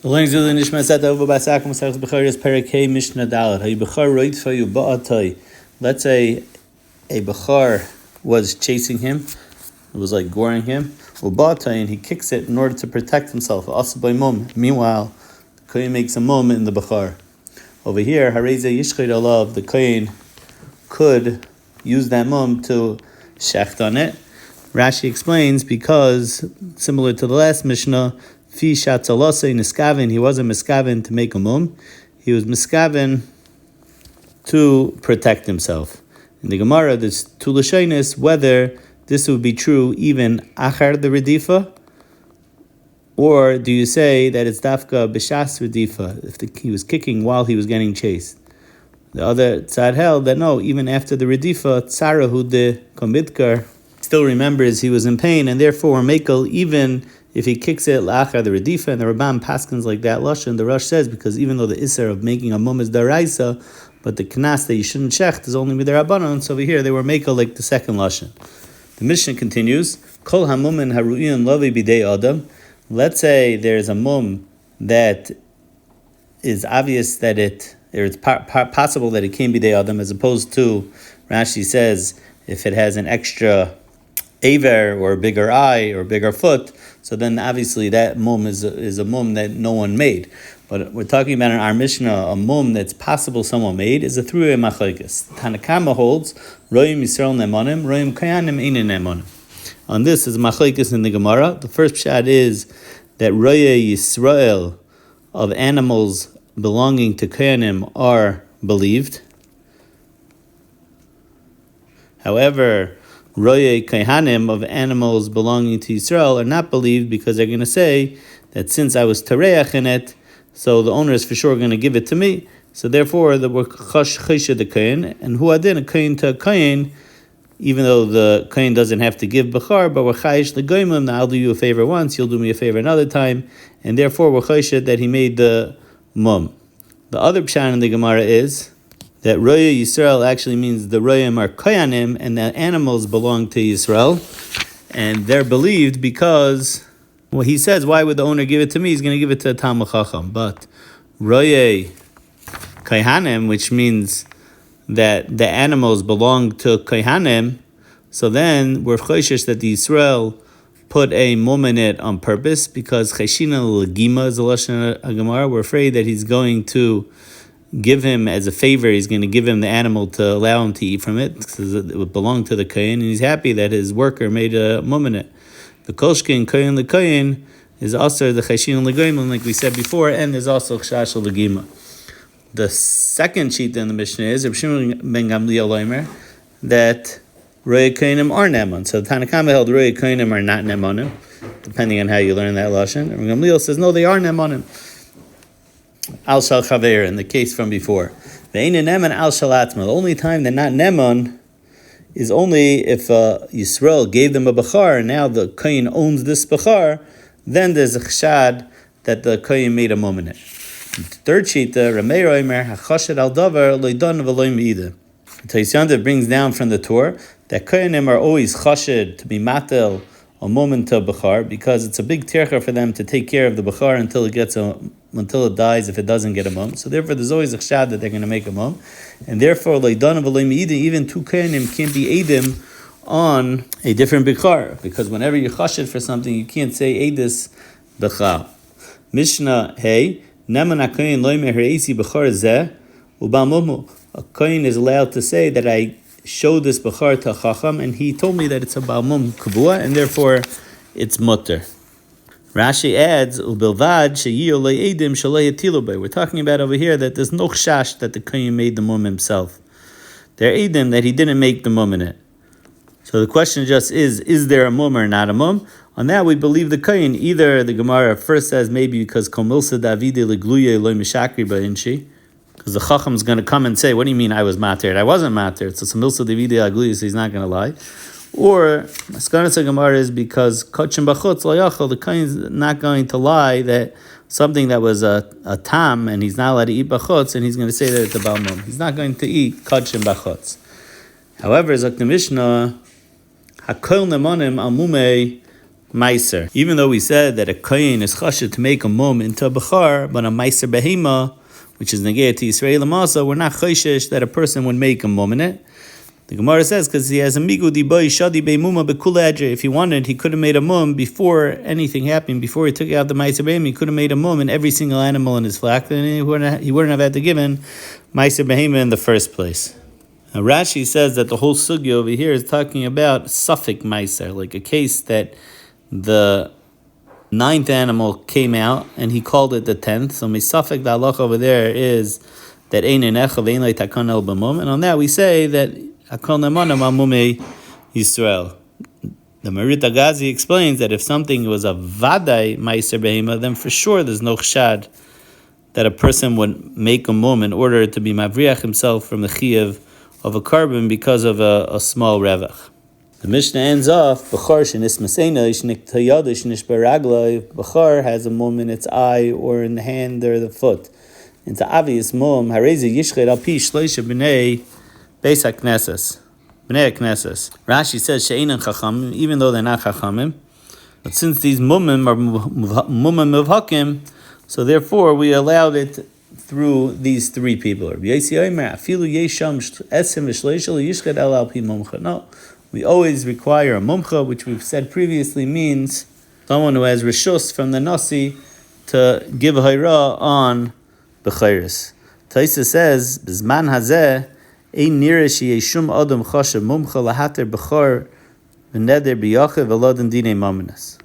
Learning to the Nishmas Etta Ahuva Basakum Sarach Bechoros Perekei Mishna Dalet. Hay Bechor roit fayu ba'atay. Let's say a Bechor was chasing him. It was like goring him. Ba'atay, and he kicks it in order to protect himself. Also by mum. Meanwhile, the kohen makes a mum in the Bechor. Over here, Hareze Yishchid Alav, the kohen could use that mum to shecht on it. Rashi explains because similar to the last Mishnah. Fi shatzalase niskaven, he wasn't miskaven to make a mum, he was miskaven to protect himself. In the Gemara, there's two lashonos whether this would be true even achar the redifa, or do you say that it's dafka b'shas redifa, if he was kicking while he was getting chased. The other tzad held that no, even after the redifa, tzarahu de komidkar, still remembers he was in pain, and therefore mekel even if he kicks it la'achar the redifa, and the Rabban paskins like that lashon, the Rosh says, because even though the iser of making a mum is daraisa, but the knas that you shouldn't shecht is only midarabanan, so over here they were mekel like the second lashon. The Mishnah continues, Kol hamumin haru'in lavi bidei adam. Let's say there's a mum that is obvious that it's possible that it can be bidei adam, as opposed to, Rashi says, if it has an extra aver or a bigger eye or a bigger foot, so then obviously that mum is a mum that no one made. But we're talking about in our Mishnah, a mum that's possible someone made is a thruei machlokes. Tanakama holds, roim Yisrael nemonim, roim kayanim einin nemonim. On this is machlokes in the Gemara. The first pshat is that roye Yisrael of animals belonging to kayanim are believed. However, Roye Kaihanim of animals belonging to Yisrael are not believed because they're going to say that since I was Tareach in it, so the owner is for sure going to give it to me. So therefore, the we're Chesha the Kain, and who adin a Kain to a Kain, even though the Kain doesn't have to give Bechar, but we're Chayish the Goimim, I'll do you a favor once, you'll do me a favor another time, and therefore we're Chesha that he made the mum. The other pshan in the Gemara is that Roya Yisrael actually means the Royim are Koyanim, and the animals belong to Yisrael, and they're believed because, well, he says, why would the owner give it to me? He's going to give it to a Talmud Chacham. But Roya Kohanim, which means that the animals belong to Kohanim, so then we're choshesh that the Yisrael put a mum in it on purpose, because Cheshina Legima is a Lashon HaGemara. We're afraid that he's going to give him as a favor, he's going to give him the animal to allow him to eat from it, because it would belong to the kohen, and he's happy that his worker made a mum in it. The kolshkin kohen lekohen is also the cheshin legoim, like we said before, and there's also chshash legima. The second sheet in the Mishnah is Reb Shimon ben Gamliel Loimer that roye kohenim are nemon. So the Tanakama held roye kohenim are not nemonim, depending on how you learn that lashon. And Gamliel says no, they are nemonim. Al shal chaver, in the case from before. Ve'ein neman al shal atzma. The only time they're not nemon is only if Yisrael gave them a bechar, and now the kohen owns this bechar, then there's a chshad that the kohen made a mum in it. Third sheet, the Ramei Roimer hachashed al davar loidan v'loim ida. Taisyanda brings down from the Torah that kohenim are always chashed to be matel a moment to bechar, because it's a big tircha for them to take care of the bechar until it dies if it doesn't get a mum. So therefore there's always a chshad that they're going to make a mum, and therefore even two kohenim can't be edim on a different bechar, because whenever you're chashed for something you can't say edis bechar. Mishnah hey neman hakohen loimer hereisi bechar zeh uba mumu. A kohen is allowed to say that I showed this bechar to Chacham, and he told me that it's a balmum kavua, and therefore it's mutter. Rashi adds, "Ubilvad sheyiyu le'edim shalei yatilu bei." We're talking about over here that there's no chash that the kohen made the mum himself. They're edim that he didn't make the mum in it. So the question just is there a mum or not a mum? On that we believe the kohen. Either the Gemara first says maybe because komilsa davide legluye loy mishakri ba'inshi, because the Chacham is going to come and say, what do you mean I was matir? I wasn't matir. So Samilsa Davide Agli, so he's not going to lie. Or Maskanas Gemara is because Kachim Bachutz Layachal, the Kohen is not going to lie that something that was a tam and he's not allowed to eat Bachutz, and he's going to say that it's a Balmum. He's not going to eat Kachim Bachutz. However, Zok the Mishnah, Hakol Nemonim Almumei meiser. Even though we said that a kohen is chashed to make a mum into a bechar, but a meiser behema, which is negeh to Yisrael Amasa, we're not choshesh that a person would make a mum in it. The Gemara says because he has a migu diboy shadi beimuma bekula edre. If he wanted, he could have made a mum before anything happened. Before he took out the meiser behema, he could have made a mum in every single animal in his flock, and he wouldn't have had to give in meiser behema in the first place. Now Rashi says that the whole sugya over here is talking about suffix meiser, like a case that the 9th animal came out and he called it the 10th. So misafek the halacha over there is that ein enechav ein leitakan el b'mum, and on that we say that akol nemanam al mumei Yisrael. The Merit Agazi explains that if something was a vaday meiser behema, then for sure there's no chshad that a person would make a mum in order to be mavriach himself from the chiyuv of a carbon because of a small revach. The Mishnah ends off, Bechor shenismas einosh niktayadish nishberagloi. Bechor has a mum in its eye or in the hand or the foot. It's an obvious mum. Harezi yishchet al pi shloisha b'nei beis haknesses. B'nei haknesses. Rashi says she'enan chachamim, even though they're not chachamim. But since these mumim are mumim muvhakim, so therefore we allowed it through these 3 people. No, we always require a mumcha, which we've said previously means someone who has rishus from the nasi to give a hayra on bechoros. Taisa says, "B'zman hazeh ein nira sheyeshum adam chashav mumcha lahater bechor v'neder biyachiv v'lodan dinei maminas."